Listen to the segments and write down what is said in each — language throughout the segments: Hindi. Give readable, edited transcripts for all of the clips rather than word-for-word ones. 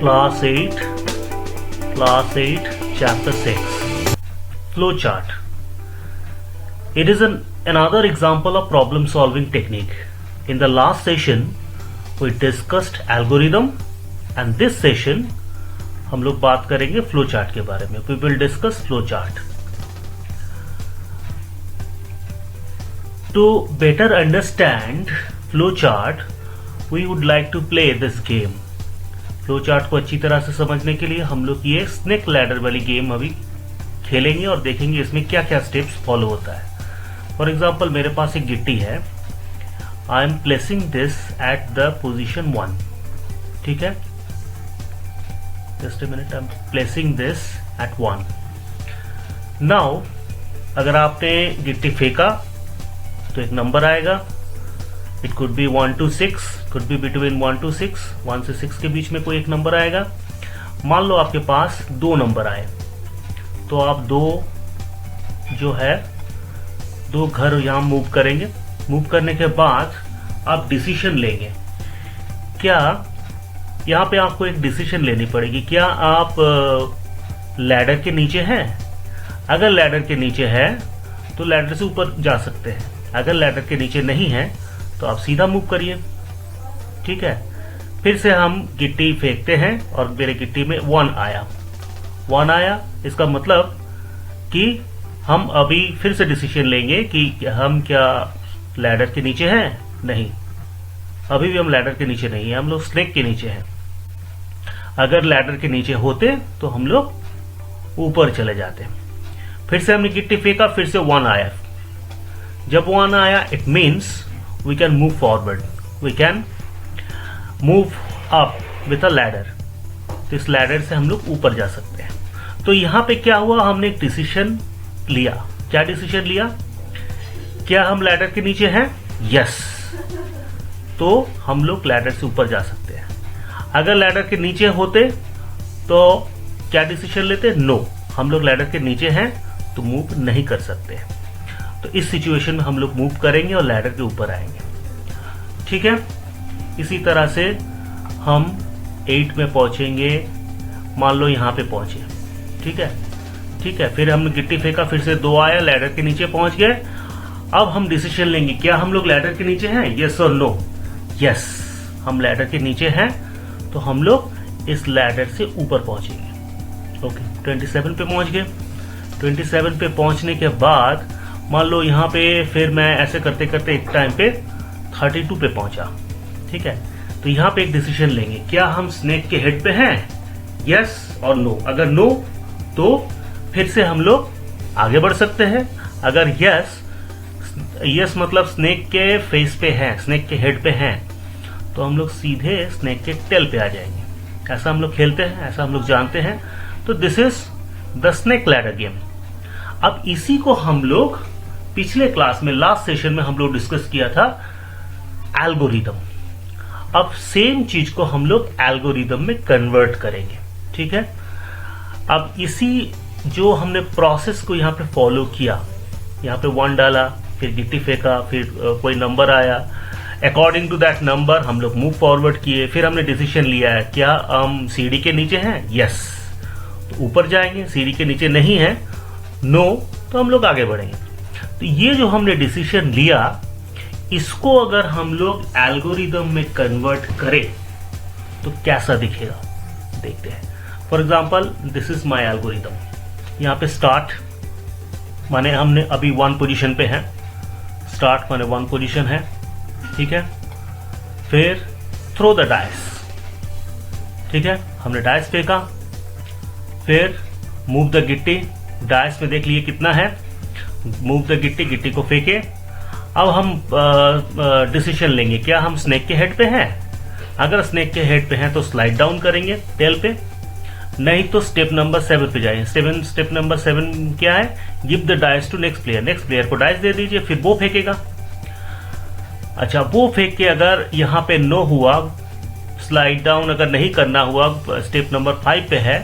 Class 8, Chapter 6, Flowchart. It is another example of problem solving technique. In the last session, we discussed algorithm and this session हम लोग बात करेंगे flowchart के बारे में. We will discuss flowchart. To better understand flowchart, we would like to play this game. Flowchart को अच्छी तरह से समझने के लिए हम लोग ये स्नेक लैडर वाली गेम अभी खेलेंगे और देखेंगे इसमें क्या क्या स्टेप्स फॉलो होता है. फॉर एग्जांपल मेरे पास एक गिट्टी है. I am placing this at the position 1. ठीक है, just a minute. I am placing this eight 1. Now अगर आपने गिट्टी फेंका तो एक नंबर आएगा. It could be 1 to 6, could be between 1 to 6. 1 से 6 के बीच में कोई एक नंबर आएगा. मान लो आपके पास दो नंबर आए तो आप दो जो है दो घर यहां मूव करेंगे. मूव करने के बाद आप डिसीजन लेंगे. क्या यहां पे आपको एक डिसीजन लेनी पड़ेगी. क्या आप लैडर के नीचे हैं? अगर लैडर के नीचे है तो लैडर से ऊपर जा सकते हैं. अगर लैडर के नीचे नहीं है तो आप सीधा मूव करिए. ठीक है, फिर से हम गिट्टी फेंकते हैं और मेरे गिट्टी में 1 आया. इसका मतलब कि हम अभी फिर से डिसीजन लेंगे कि हम क्या लैडर के नीचे हैं. नहीं, अभी भी हम लैडर के नीचे नहीं है, हम लोग स्नेक के नीचे हैं. अगर लैडर के नीचे होते तो हम लोग ऊपर चले जाते. फिर से हमने गिट्टी फेंका, फिर से 1 आया. जब 1 आया it means we can move forward, we can move up with a ladder. तो इस लैडर से हम लोग ऊपर जा सकते हैं. तो यहां पे क्या हुआ, हमने एक डिसीजन लिया. क्या डिसीजन लिया? क्या हम लैडर के नीचे हैं? यस. तो हम लोग लैडर से ऊपर जा सकते हैं. अगर लैडर के नीचे होते तो क्या डिसीजन लेते? नो, हम लोग लैडर के नीचे हैं तो मूव नहीं कर सकते. तो इस सिचुएशन में हम लोग मूव करेंगे और लैडर के ऊपर आएंगे. ठीक है, इसी तरह से हम 8 में पहुंचेंगे. मान लो यहां पे पहुंचे. ठीक है, फिर हमने गिट्टी फेंका, फिर से 2 आया, लैडर के नीचे पहुंच गए. अब हम डिसीजन लेंगे, क्या हम लोग लैडर के नीचे हैं? यस और नो. यस, हम लैडर के नीचे हैं तो हम लोग इस लैडर से ऊपर पहुंचेंगे. ओके, 27 पे पहुंच गए. 27 पे पहुंचने के बाद मान लो यहाँ पे फिर मैं ऐसे करते करते एक टाइम पे 32 पे पहुंचा. ठीक है, तो यहाँ पे एक डिसीजन लेंगे, क्या हम स्नेक के हेड पे हैं? यस और नो. अगर नो तो फिर से हम लोग आगे बढ़ सकते हैं. अगर यस मतलब स्नेक के फेस पे हैं, स्नेक के हेड पे हैं, तो हम लोग सीधे स्नेक के टेल पे आ जाएंगे. ऐसा हम लोग खेलते हैं, ऐसा हम लोग जानते हैं. तो this is the snake ladder game. अब इसी को हम लोग पिछले क्लास में लास्ट सेशन में हम लोग डिस्कस किया था एल्गोरिदम. अब सेम चीज को हम लोग एल्गोरिदम में कन्वर्ट करेंगे. ठीक है, अब इसी जो हमने प्रोसेस को यहां पे फॉलो किया, यहां पे 1 डाला, फिर गिट्टी फेंका, फिर कोई नंबर आया. अकॉर्डिंग टू दैट नंबर हम लोग मूव फॉरवर्ड किए. फिर हमने डिसीजन लिया है, क्या हम सीढ़ी के नीचे हैं? यस, तो ऊपर जाएंगे. सीढ़ी के नीचे नहीं है, नो, तो हम लोग आगे बढ़ेंगे. तो ये जो हमने डिसीजन लिया, इसको अगर हम लोग एल्गोरिदम में कन्वर्ट करें तो कैसा दिखेगा देखते हैं. For example this is my algorithm. यहाँ पे स्टार्ट माने हमने अभी 1 पोजीशन पे हैं. स्टार्ट माने 1 पोजीशन है. ठीक है, फिर थ्रो द डाइस. ठीक है, हमने डाइस फेंका. फिर मूव द गिट्टी. डाइस में देख लिए कितना है. मूव द गिट्टी, गिट्टी को फेंके. अब हम डिसीजन लेंगे, क्या हम स्नेक के हेड पे हैं? अगर स्नेक के हेड पे हैं तो स्लाइड डाउन करेंगे टेल पे. नहीं तो स्टेप नंबर 7 पे जाएंगे. स्टेप नंबर 7 क्या है? Give the dice to next player. Next player को डाइस दे दीजिए, फिर वो फेंकेगा. अच्छा, वो फेंक के अगर यहाँ पे नो हुआ, स्लाइड डाउन अगर नहीं करना हुआ, स्टेप नंबर 5 पे है,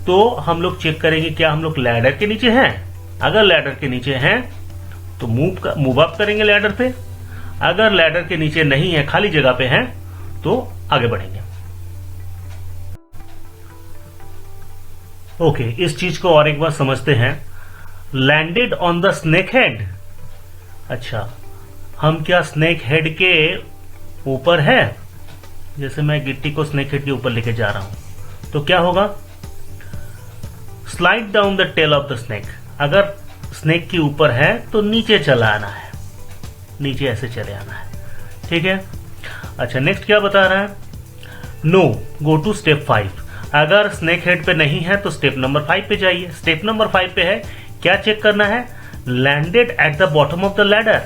तो हम लोग चेक करेंगे क्या हम लोग लैडर के नीचे हैं. अगर लैडर के नीचे हैं तो मूव अप करेंगे लैडर पे. अगर लैडर के नीचे नहीं है, खाली जगह पे हैं, तो आगे बढ़ेंगे. ओके, इस चीज को और एक बार समझते हैं। Landed on the snake head. अच्छा, हम क्या स्नेक हेड के ऊपर है? जैसे मैं गिट्टी को स्नेक हेड के ऊपर लेके जा रहा हूं तो क्या होगा? Slide down the tail of the snake. अगर स्नेक के ऊपर है तो नीचे चला आना है, नीचे ऐसे चले आना है। ठीक है। अच्छा, नेक्स्ट क्या बता रहा है? No, go to step 5। अगर स्नेक हेड पे नहीं है तो स्टेप नंबर 5 पे जाइए। स्टेप नंबर 5 पे है, क्या चेक करना है? Landed at the bottom of the ladder.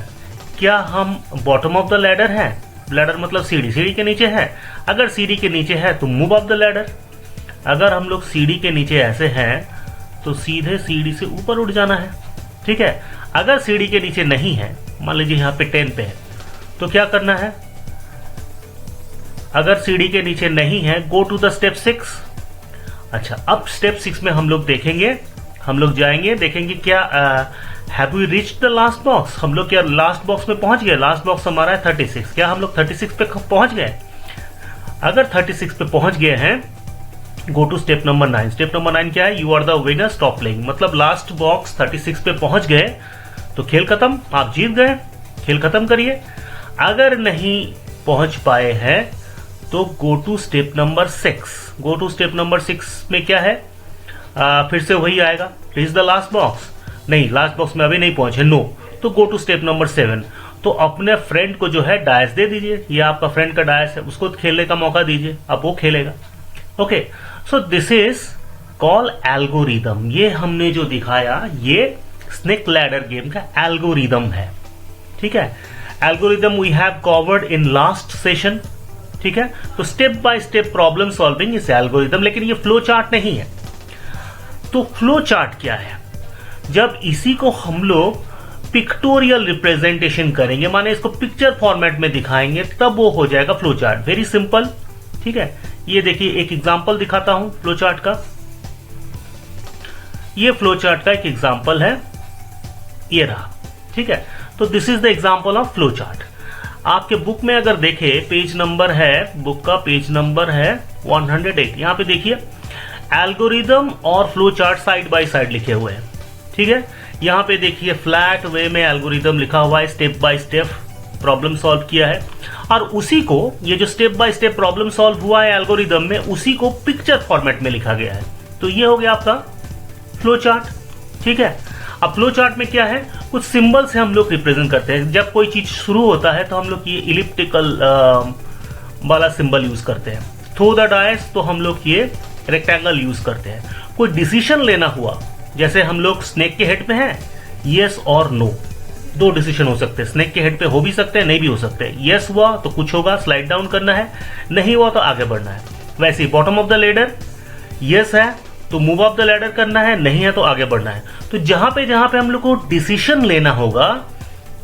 क्या हम बॉटम ऑफ द लैडर है? लैडर मतलब सीढ़ी, सीढ़ी के नीचे है। अगर सीढ़ी के नीचे है तो मूव अप द लैडर। अगर हम लोग सीढ़ी के नीचे ऐसे हैं तो सीधे सीढ़ी से ऊपर उठ जाना है। ठीक है। अगर सीढ़ी के नीचे नहीं है, मान लीजिए यहाँ पे 10 पे है, तो क्या करना है? अगर सीढ़ी के नीचे नहीं है, गो टू द स्टेप 6। अच्छा, अब स्टेप 6 में हम लोग देखेंगे, हम लोग जाएंगे, देखेंगे क्या have we reached the last box. हम लोग क्या लास्ट बॉक्स में पहुंच गए? लास्ट बॉक्स हमारा है 36। क्या हम लोग 36 पे पहुंच गए? अगर 36 पे पहुंच गए हैं, go to step number 9। Step number 9 क्या है? You are the winner, stop playing. मतलब लास्ट बॉक्स 36 पे पहुंच गए तो खेल खत्म, आप जीत गए, खेल खत्म करिए। अगर नहीं पहुंच पाए हैं तो go to step number 6। Go to step number 6 में क्या है? फिर से वही आएगा, रीच द लास्ट बॉक्स। नहीं, लास्ट बॉक्स में अभी नहीं पहुंचे, नो, तो गो टू स्टेप नंबर 7। तो अपने फ्रेंड को जो है डायस दे दीजिए, ये आपका फ्रेंड का डायस है, उसको खेलने का मौका दीजिए, अब वो खेलेगा। Okay, so this is call algorithm. ये हमने जो दिखाया ये स्नेक लैडर गेम का एल्गोरिदम है। ठीक है। Algorithm we have covered in last session. ठीक है। तो step by step problem solving is algorithm, लेकिन ये फ्लो चार्ट नहीं है। तो फ्लो चार्ट क्या है? जब इसी को हम लोग पिक्टोरियल रिप्रेजेंटेशन करेंगे, माने इसको पिक्चर फॉर्मेट में दिखाएंगे, तब वो हो जाएगा फ्लो चार्ट। Very simple. ठीक है। ये देखिए, एक एग्जांपल दिखाता हूं फ्लो चार्ट का। ये फ्लो चार्ट का एक एग्जांपल है, ये रहा। ठीक है। तो this is the example of flow chart. आपके बुक में अगर देखे, पेज नंबर है, बुक का पेज नंबर है 108। यहां पे देखिए एल्गोरिदम और flow chart side by side लिखे हुए हैं। ठीक है। यहां पे देखिए फ्लैट वे में एल्गोरिदम लिखा हुआ है, step by step problem solve किया है। और उसी को, ये जो step by step problem solve हुआ है एल्गोरिदम में, उसी को पिक्चर फॉर्मेट में लिखा गया है। तो ये हो गया आपका फ्लो चार्ट। ठीक है। अब फ्लो चार्ट में क्या है? कुछ सिंबल से हम लोग रिप्रेजेंट करते हैं। जब कोई चीज शुरू होता है तो हम लोग ये इलिप्टिकल वाला सिंबल यूज करते हैं। थ्रो द डायस तो हम लोग ये रेक्टेंगल यूज करते हैं। कोई डिसीजन लेना हुआ, जैसे हम लोग स्नेक के हेड पे हैं, यस और नो, दो डिसीजन हो सकते हैं। स्नेक के हेड पे हो भी सकते हैं, नहीं भी हो सकते। यस हुआ तो कुछ होगा, स्लाइड डाउन करना है, नहीं हुआ तो आगे बढ़ना है। वैसे ही bottom of the ladder, yes है तो मूव अप द लैडर करना है, नहीं है तो आगे बढ़ना है। तो जहां पे हम लोग को डिसीजन लेना होगा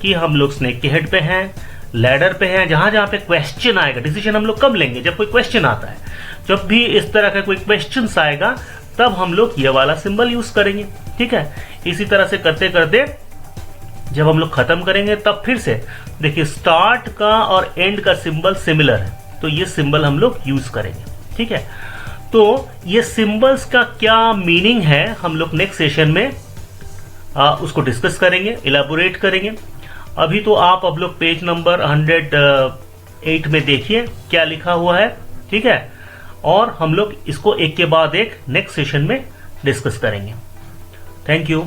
कि हम लोग स्नेक के हेड पे हैं, लैडर पे हैं, जहां पे क्वेश्चन आएगा, डिसीजन हम लोग कब लेंगे? जब कोई क्वेश्चन आता है। जब भी इस तरह का कोई क्वेश्चन आएगा तब हम लोग ये वाला सिंबल यूज करेंगे। ठीक है। इसी तरह से करते करते जब हम लोग खत्म करेंगे तब फिर से देखिए स्टार्ट का और एंड का सिंबल सिमिलर है, तो ये सिंबल हम लोग यूज करेंगे। ठीक है। तो ये सिंबल्स का क्या मीनिंग है हम लोग नेक्स्ट सेशन में उसको डिस्कस करेंगे, इलेबोरेट करेंगे। अभी तो आप लोग पेज नंबर 108 में देखिए क्या लिखा हुआ है। ठीक है। और हम लोग इसको एक के बाद एक नेक्स्ट सेशन में डिस्कस करेंगे। Thank you.